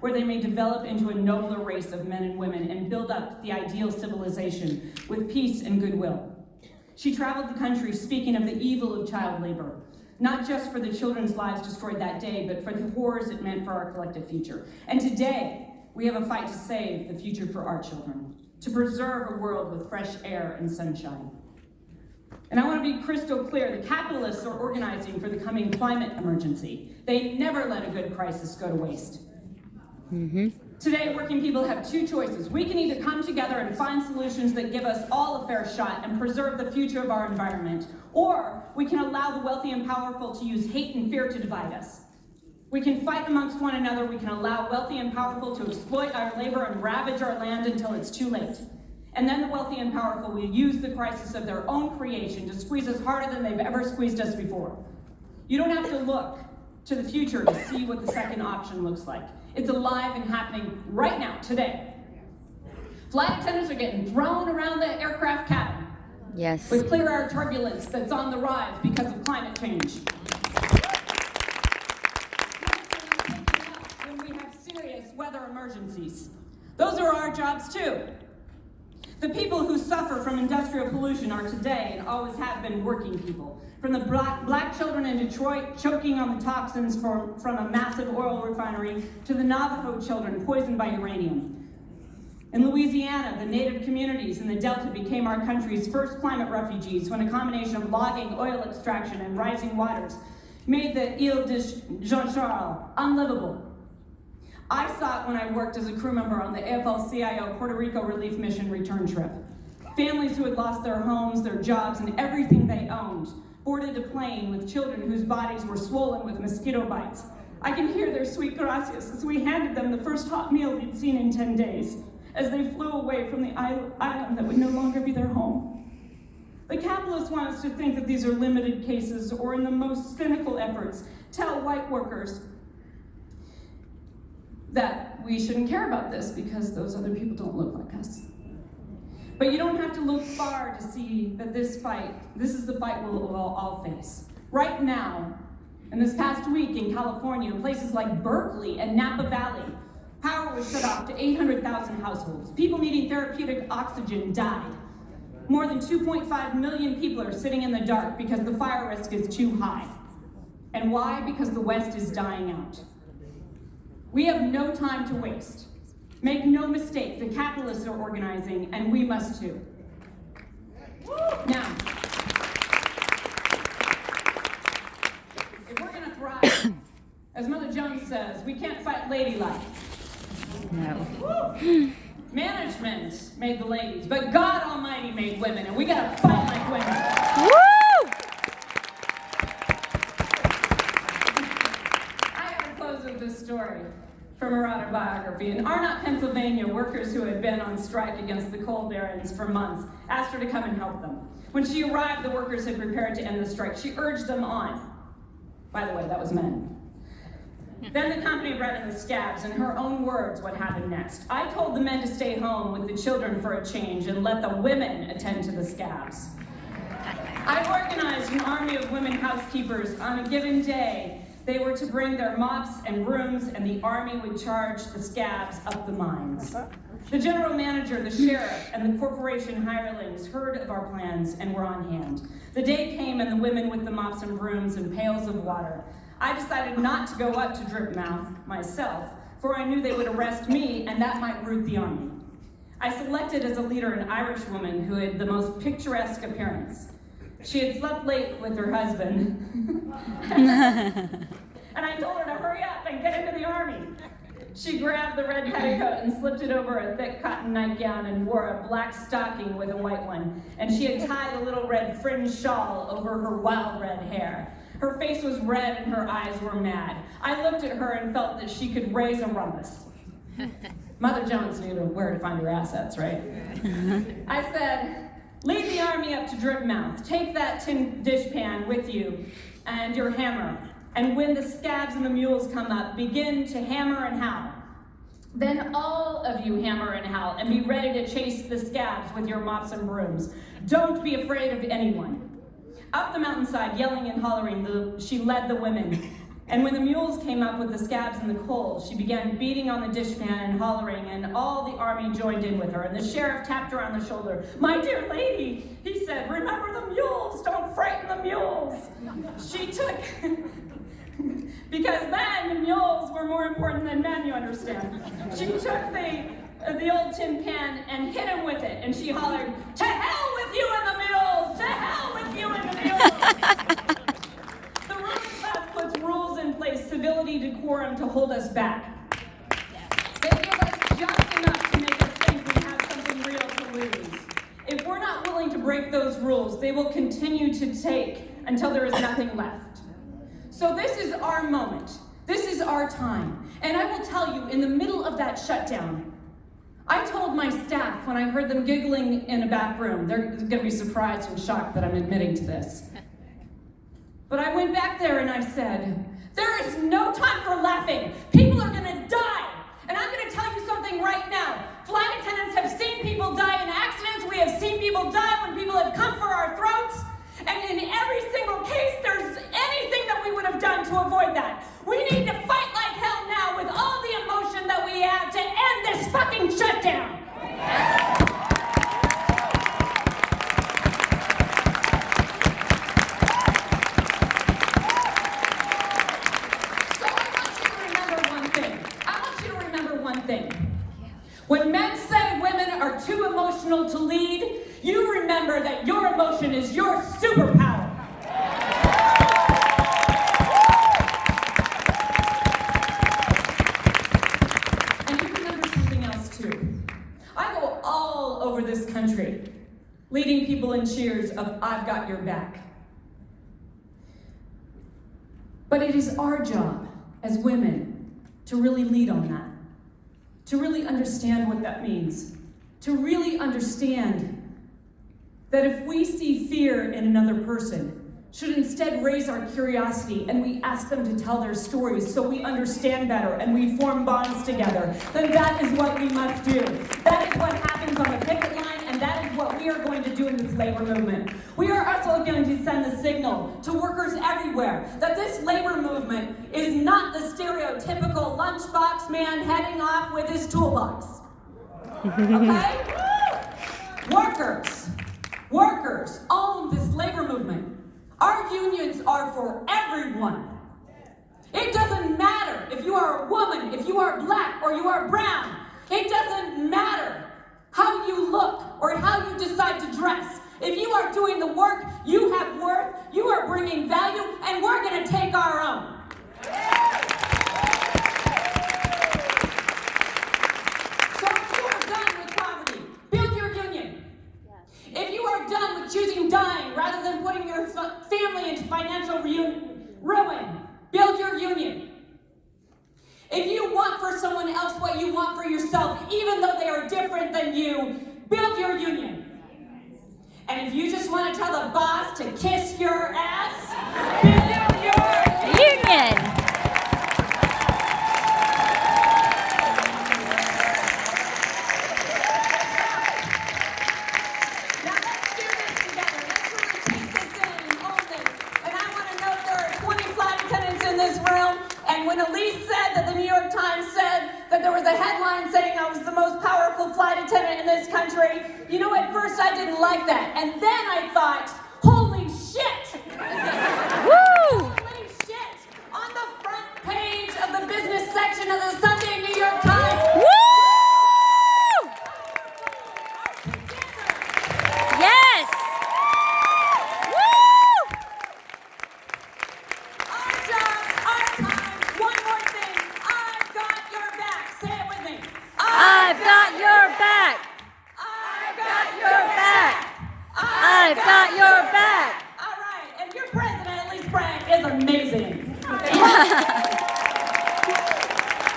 where they may develop into a nobler race of men and women and build up the ideal civilization with peace and goodwill. She traveled the country speaking of the evil of child labor, not just for the children's lives destroyed that day, but for the horrors it meant for our collective future. And today, we have a fight to save the future for our children, to preserve a world with fresh air and sunshine. And I want to be crystal clear, the capitalists are organizing for the coming climate emergency. They never let a good crisis go to waste. Today, working people have two choices. We can either come together and find solutions that give us all a fair shot and preserve the future of our environment, or we can allow the wealthy and powerful to use hate and fear to divide us. We can fight amongst one another. We can allow wealthy and powerful to exploit our labor and ravage our land until it's too late. And then the wealthy and powerful will use the crisis of their own creation to squeeze us harder than they've ever squeezed us before. You don't have to look to the future to see what the second option looks like. It's alive and happening right now, today. Flight attendants are getting thrown around the aircraft cabin. Yes. With clear air turbulence that's on the rise because of climate change. When we have serious weather emergencies. Those are our jobs too. The people who suffer from industrial pollution are today and always have been working people. From the black children in Detroit choking on the toxins from a massive oil refinery to the Navajo children poisoned by uranium. In Louisiana, the native communities in the Delta became our country's first climate refugees when a combination of logging, oil extraction, and rising waters made the Ile de Jean-Charles unlivable. I saw it when I worked as a crew member on the AFL-CIO Puerto Rico Relief Mission return trip. Families who had lost their homes, their jobs, and everything they owned boarded a plane with children whose bodies were swollen with mosquito bites. I can hear their sweet gracias as we handed them the first hot meal they'd seen in 10 days, as they flew away from the island that would no longer be their home. The capitalists want us to think that these are limited cases, or in the most cynical efforts, tell white workers that we shouldn't care about this because those other people don't look like us. But you don't have to look far to see that this is the fight we'll all face. Right now, and this past week in California, in places like Berkeley and Napa Valley, power was shut off to 800,000 households. People needing therapeutic oxygen died. More than 2.5 million people are sitting in the dark because the fire risk is too high. And why? Because the West is dying out. We have no time to waste. Make no mistake, the capitalists are organizing, and we must too. Now, if we're gonna thrive, as Mother Jones says, we can't fight ladylike. No. Management made the ladies, but God Almighty made women, and we gotta fight like women. Woo! I gotta close with this story from her autobiography. In Arnott, Pennsylvania, workers who had been on strike against the coal barons for months asked her to come and help them. When she arrived, the workers had prepared to end the strike. She urged them on. By the way, that was men. Then the company brought in the scabs. In her own words, what happened next. I told the men to stay home with the children for a change and let the women attend to the scabs. I organized an army of women housekeepers. On a given day, they were to bring their mops and brooms, and the army would charge the scabs up the mines. The general manager, the sheriff, and the corporation hirelings heard of our plans and were on hand. The day came, and the women with the mops and brooms and pails of water. I decided not to go up to Drip Mouth myself, for I knew they would arrest me, and that might rout the army. I selected as a leader an Irish woman who had the most picturesque appearance. She had slept late with her husband. And I told her to hurry up and get into the army. She grabbed the red petticoat and slipped it over a thick cotton nightgown and wore a black stocking with a white one. And she had tied a little red fringe shawl over her wild red hair. Her face was red and her eyes were mad. I looked at her and felt that she could raise a rumpus. Mother Jones knew where to find her assets, right? I said, lead the army up to Drip Mouth. Take that tin dishpan with you and your hammer. And when the scabs and the mules come up, begin to hammer and howl. Then all of you hammer and howl and be ready to chase the scabs with your mops and brooms. Don't be afraid of anyone. Up the mountainside, yelling and hollering, she led the women. And when the mules came up with the scabs and the coals, she began beating on the dishpan and hollering, and all the army joined in with her. And the sheriff tapped her on the shoulder. "My dear lady," he said, "remember the mules, don't frighten the mules." She took, because then the mules were more important than men, you understand. She took the old tin pan and hit him with it, and she hollered, "To hell with you and the mules! To hell with you and the mules!" The ruling class puts rules in place, civility, decorum, to hold us back. They give us just enough to make us think we have something real to lose. If we're not willing to break those rules, they will continue to take until there is nothing left. So this is our moment. This is our time. And I will tell you, in the middle of that shutdown, I told my staff when I heard them giggling in a back room, they're going to be surprised and shocked that I'm admitting to this. But I went back there and I said, there is no time for laughing. People are going to die. And I'm going to tell you something right now. Flight attendants have seen people die in accidents. We have seen people die when people have come for our throats. And in every single case, there's anything that we would have done to avoid that. We need to fight like hell now with all the emotion that we have to end this fucking shutdown. So I want you to remember one thing. When men say women are too emotional to lead, you remember that your emotion is your superpower. And you remember something else too. I go all over this country, leading people in cheers of "I've got your back." But it is our job as women to really lead on that, to really understand what that means, to really understand that if we see fear in another person, should instead raise our curiosity and we ask them to tell their stories so we understand better and we form bonds together, then that is what we must do. That is what happens on the picket line, and that is what we are going to do in this labor movement. We are also going to send the signal to workers everywhere that this labor movement is not the stereotypical lunchbox man heading off with his toolbox. Okay? Workers own this labor movement. Our unions are for everyone. It doesn't matter if you are a woman, if you are black, or you are brown. It doesn't matter how you look or how you decide to dress. If you are doing the work, you have worth, you are bringing value, and we're going to take our own. So if you are done with poverty, build your union. If you are done with choosing dying rather than putting your family into financial ruin, build your union. If you want for someone else what you want for yourself, even though they are different than you, build your union. And if you just want to tell the boss to kiss your ass, build your union. When Elise said that the New York Times said that there was a headline saying I was the most powerful flight attendant in this country, you know, at first I didn't like that. And then I thought, holy shit! Woo! Holy shit! On the front page of the business section of the Sunday New York Times. Woo! Yes! I've got your back. I've got your back. I've got your back. All right, and your president, Elise Brand, is amazing.